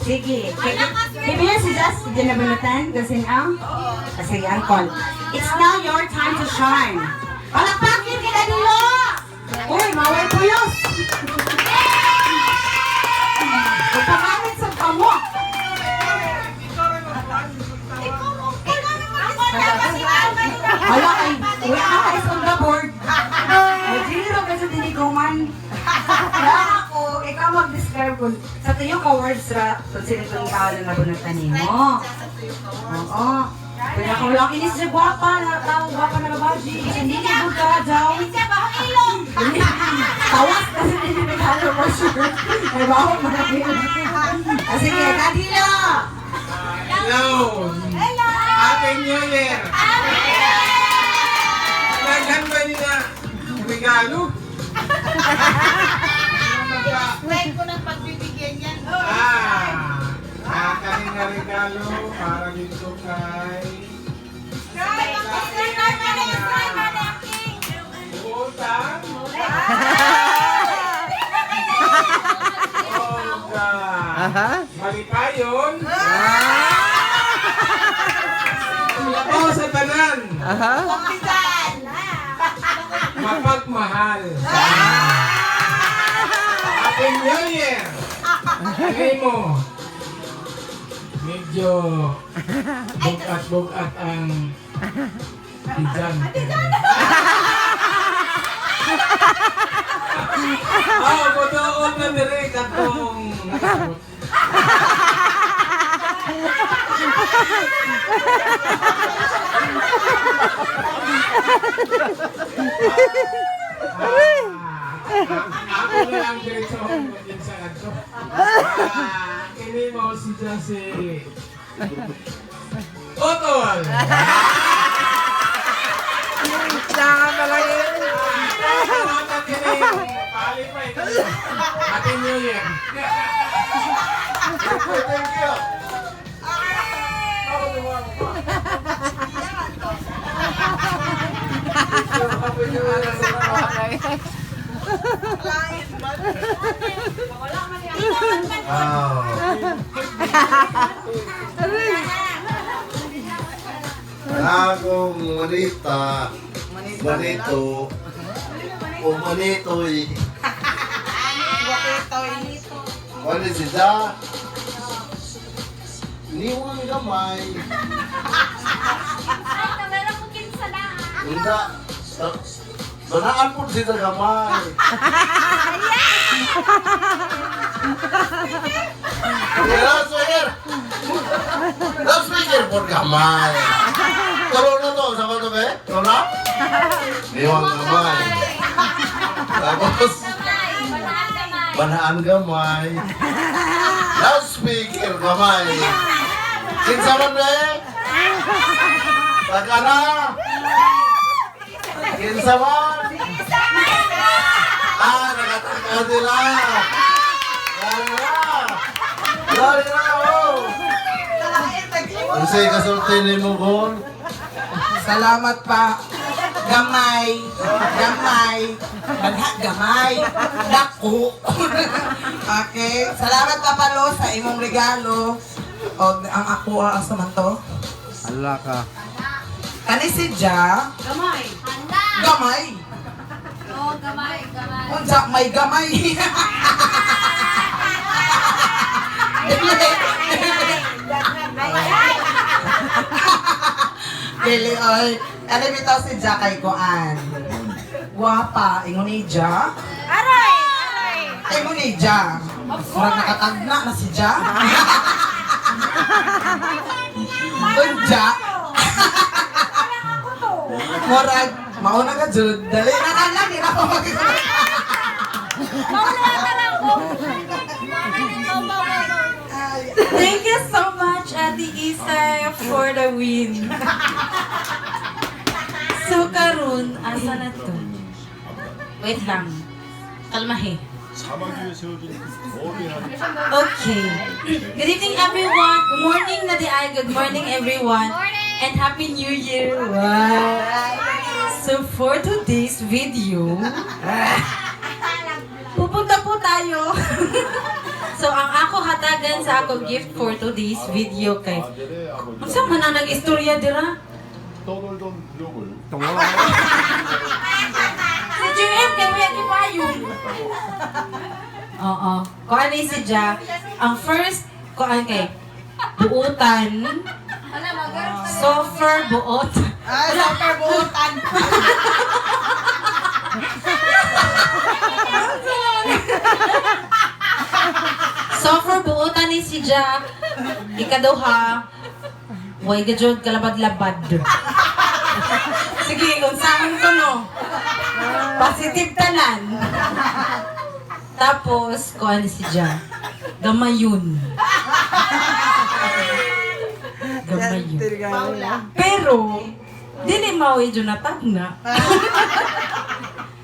Sige. Bibigyan si Jess, hindi na balutan. Kasi sige, Angkol. It's now your time to shine. Palakpakin ka na nilo! Uy, maway puyos! Pagpagamit sa pamo. Hala ay, uy, eyes on the board. Majiro kasi tiniguman. Kaya ako, ikaw mag-describe ko. Sa tuyo ka words ra, kung sino itong ikaw na nabunatan mo. Oo. Kaya kung laki ni siya guwapa, guwapa na babaji. Hindi niya buka daw. Hindi siya ba ilong? Tawas kasi hindi niya nagkalo mo sure. May bawang marami. Sige, Kadilo! Hello! Happy New Year! Naghan ba nila regalo? Try ko ng pagbibigyan yan. Kanina regalo para dito kay Utang. Mali pa yun. Ako sa tanan. Mapagmahal. Happy New Year! Lagay mo. Medyo bugat ang tijan. Budoon na direct akong nakasabot. Ako na ang diretso ko din sa ato. Kini mo si Jesse Otol! Saan ka lang yun? Happy New Year! Thank you! Akong manita, manito, o manitoy. Wala siya. Niwang gamay. Hindi. Banaan po siya gamay. Loudspeaker po gamay. Taro na to, sama to be? Taro na? Niwang gamay. Tapos, banaan gamay. Loudspeaker gamay. Kinsaman be? Tagana? Kinsaman? Nakataka nila. Lari na, oh! Ang sa'yo kasulti ni mo, Gon? Salamat pa. Gamay. Gamay. Gamay. Dako. Okay. Salamat pa palo sa imong regalo. O, ang ako, asa man to? Ala ka. Kani si Ja. Gamay. Gamay. Oo, gamay. Unsa may gamay. Dili oy. Ano bitaw si Ja kay Koan? Guwapa, ingon ni Ja. Aray! Ingon ni Ja. Murag nakatagna na si Ja. Unja. Murag mauna ka jud. Dali na lang di na ako mag-isip. Thank you so much, Ate Isa, for the win. So, karun, asa na to? Wait lang. Kalmahe. Okay. Good evening, everyone. Good morning, Nadiay. Good morning, everyone. And Happy New Year. Wow. So, for today's video, pupunta po tayo So, ang ako hatagan sa ako gift for today's video kay... Ang saan man na nag-istorya dira? Si JM kay Kuya Kipayon. Oo. Kuan ni si Ja. Ang first, kuan kay... Buutan. Sofer buot. Ay, super buutan. Sofer buutan ni si Ja. Ikaduha. Way gajud kalabad-labad. Sige, unsaon ko no. Positive tanan. Tapos, kuan ni si Ja. Gamayon. Gamayon. Pero, dili mawi Jonathan na.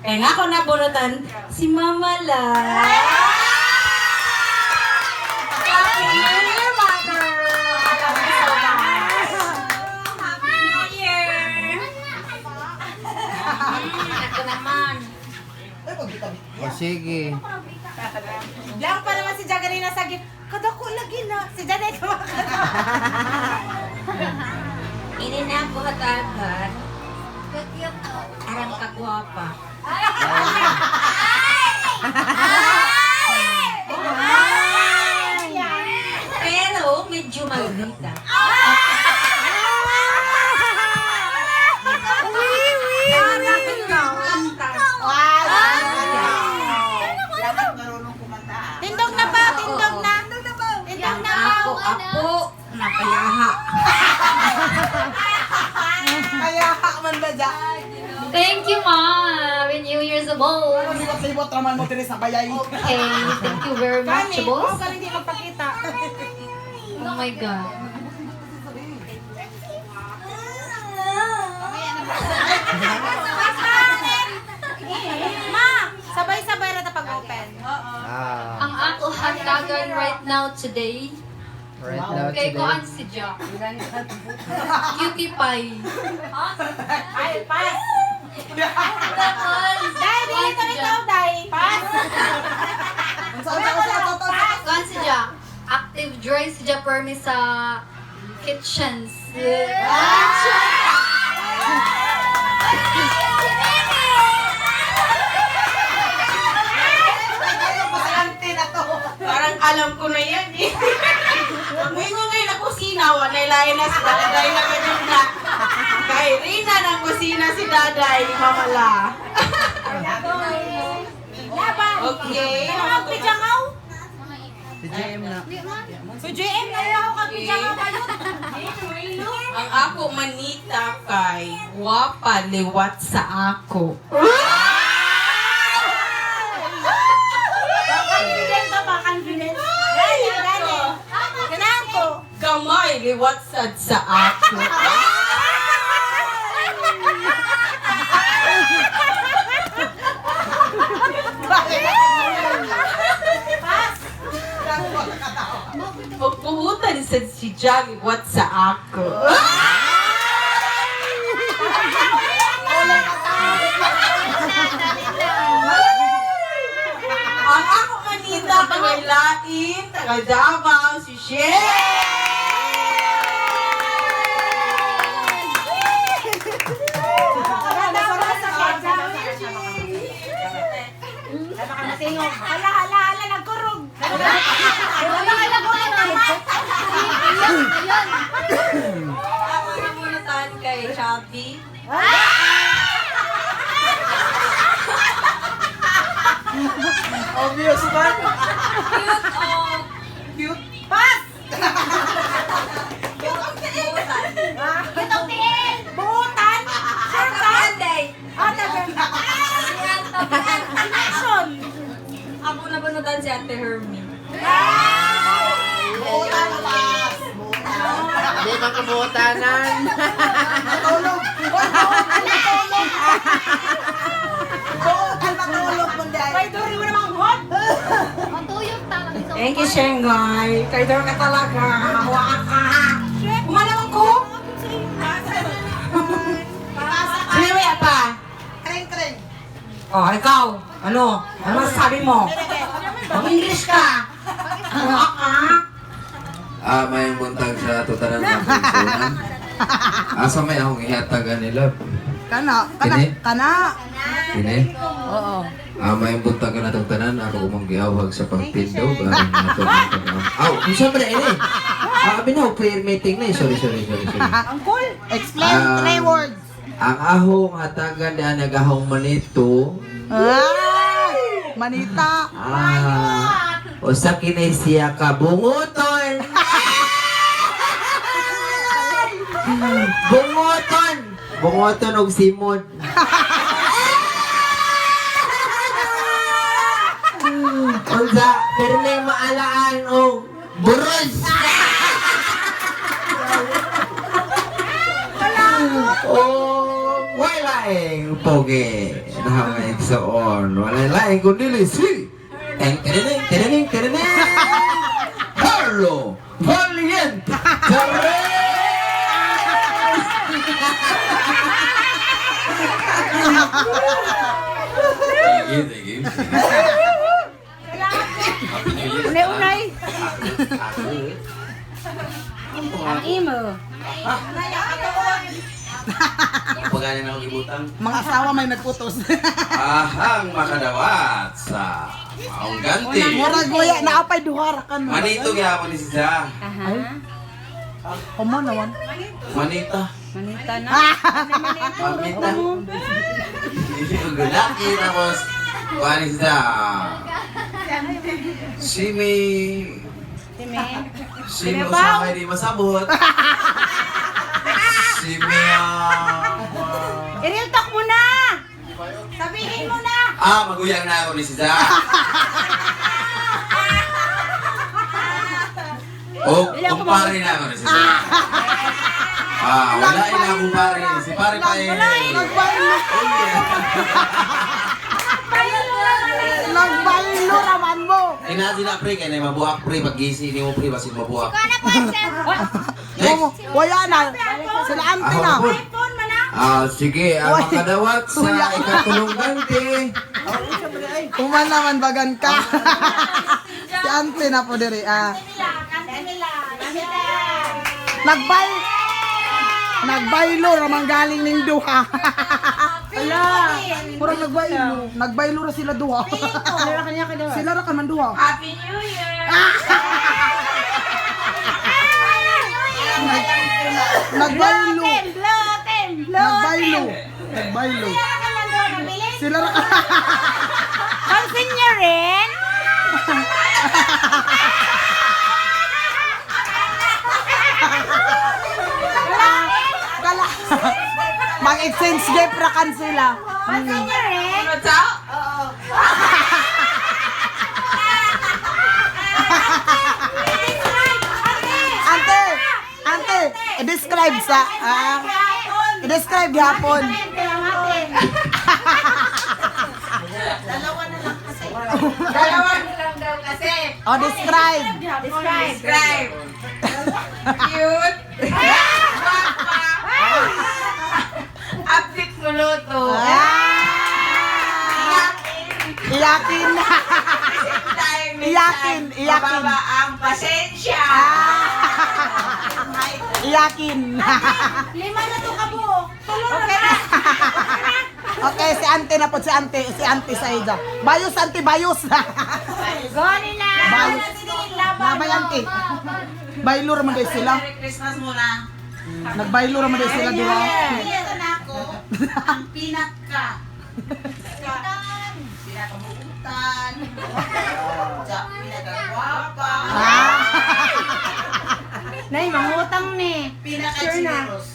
Kaya nga ako nabunutan, si Mama La. Happy New Year, Mother! Happy New Year! Ako naman. O sige. Lang pa naman si Jaga rin nasa gift. Kadako lagi na. Si Janet kumakata. Ini na ako hatagan. Arang kagwapa. Pero medyo maldita. Tindog na pa, tindog na. Tindog na pa. Ako, apo, nakayaha. Kaya man ba dyan? Thank you, Ma. Happy New Year's above. Libot-libot naman mo tiri sa bayay. Okay, thank you very much, Kani, boss. ako ka hindi magpakita. Oh my God. Ma, sabay-sabay na ta pag-open. Ang ako hatagan right now today, kay ko ang si Jack. Cutie Pie. Ay, pass. Tapos, Dai, dili ka ikaw, Dai. Pass. kuan si Jack. Active joy si Jack permi sa kitchens. Parang alam ko na yan eh. May ngay na kusina, wanay lain na si Daday na ganyan na. Kay Rina ng kusina si Daday, mamala. Okay. Ano ang pijangaw? Si JM na. Si JM na lang ako kang pijangaw kayo. Ang ako manita kay wapa liwat sa ako. Confident ka ba? Confident? Gani, gani. Ganahan ko. Gamay liwat sad sa ako. Pagpuhutan sad si Jag liwat sa ako. Ang ako manita kay Lain, taga Davao, si Shay! Hala, hala, hala, nagkurog. Ako nabunutan kay Chubby. Obvious man. Pass! Buutan. Buutan? Sure ka? Monday. Action! Ako nabunutan si Ate Hermie. Buutan pas. Di man kabutanan. Matulog. Buutan matulog mo dahil. May duri mo namang hot! matuyog talaga sa Thank you, Shengoy. Kayo daw ka talaga. Hawa ka. Umalaman ko. Sino ba pa? Kring-kring. Oh, ikaw. Ano? Ano masasabi mo? Mag-English ka. May buntag sa tutanan ng pensionan. Asa may akong ihatagan nila. Kana. Ini? Oo. May buntag na itong tanan. Ako umang giawag sa pagtindaw. Barang na ito. Kung saan ba na ini? Binaw, prayer meeting na eh. Sorry. Uncle, Explain 3 words. Ang ahong hatagan na nagahong manito. Manita. Usa kinay siya kabunguton. Bungoton og simod. Unsa perne maalaan og buros. Wala pogi. Nahangay igsoon. Wala laing kundi si. Terening. Carlo Valiente. Sige. unay-unay. Ang imo. Pagaling ako ibutang. Mga asawa may nagputos. Ahang makadawat sa maong ganti. Murag goya na apay duhara kan. Manito gyapon ni siya. Komo naman. Manita. Manita na. Mamita. Hindi ko gulaki tapos kuhanin siya. Simi. Simi usapay di masabot. Simi I-real talk mo na. Sabihin mo na. maguyang na ako ni siya. Kumpare na ako ni siya. Wala ina kumpare. Si pare pa Nagbaylo raman mo. Inasi na pre, kaya na mabuhak pre, pag-gisi ni mo pre, basin mabuhak. Wala na. Sila ante na. Sige, ang makadawat sa ikatulong ganti. Kuman naman bagan ka. Si ante na po diri. Nagbaylo raman galing ning duha. Ala, murag nagbaylo ra sila duha. Sila ra kan man duha. Happy New Year. Nagbaylo. Blow. Nagbaylo. Sila ra. Pansin niyo rin? Kala. Mag-exchange gift ra kan sila. Pansin niyo rin? Ante, i-describe sa i-describe gihapon. Dalawa na lang daw kasi. Oh, describe. Describe. Cute. Update mo luto. Iyakin. Iyakin. Mababa ang pasensya. Iyakin. 5 na to kabuok. Okay na. Okay, si ante na po, si ante sa ija. Bayos, ante, bayos. Goni na. Bayos. Labay, ante. Baylo raman din sila. Merry Christmas muna. Nagbaylo raman din sila, di ba? Ito na ako. Ang pinaka. Pinakabuutan. Pinakagwapa. Nay, mangutang ni. Pinaka-generous.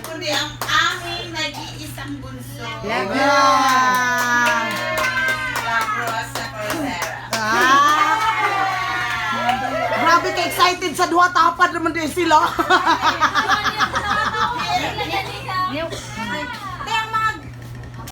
Kundi ang aming nag-iisang bunso. La Cruz sa Cordillera. Grabe ka excited sa duha tapad naman din sila.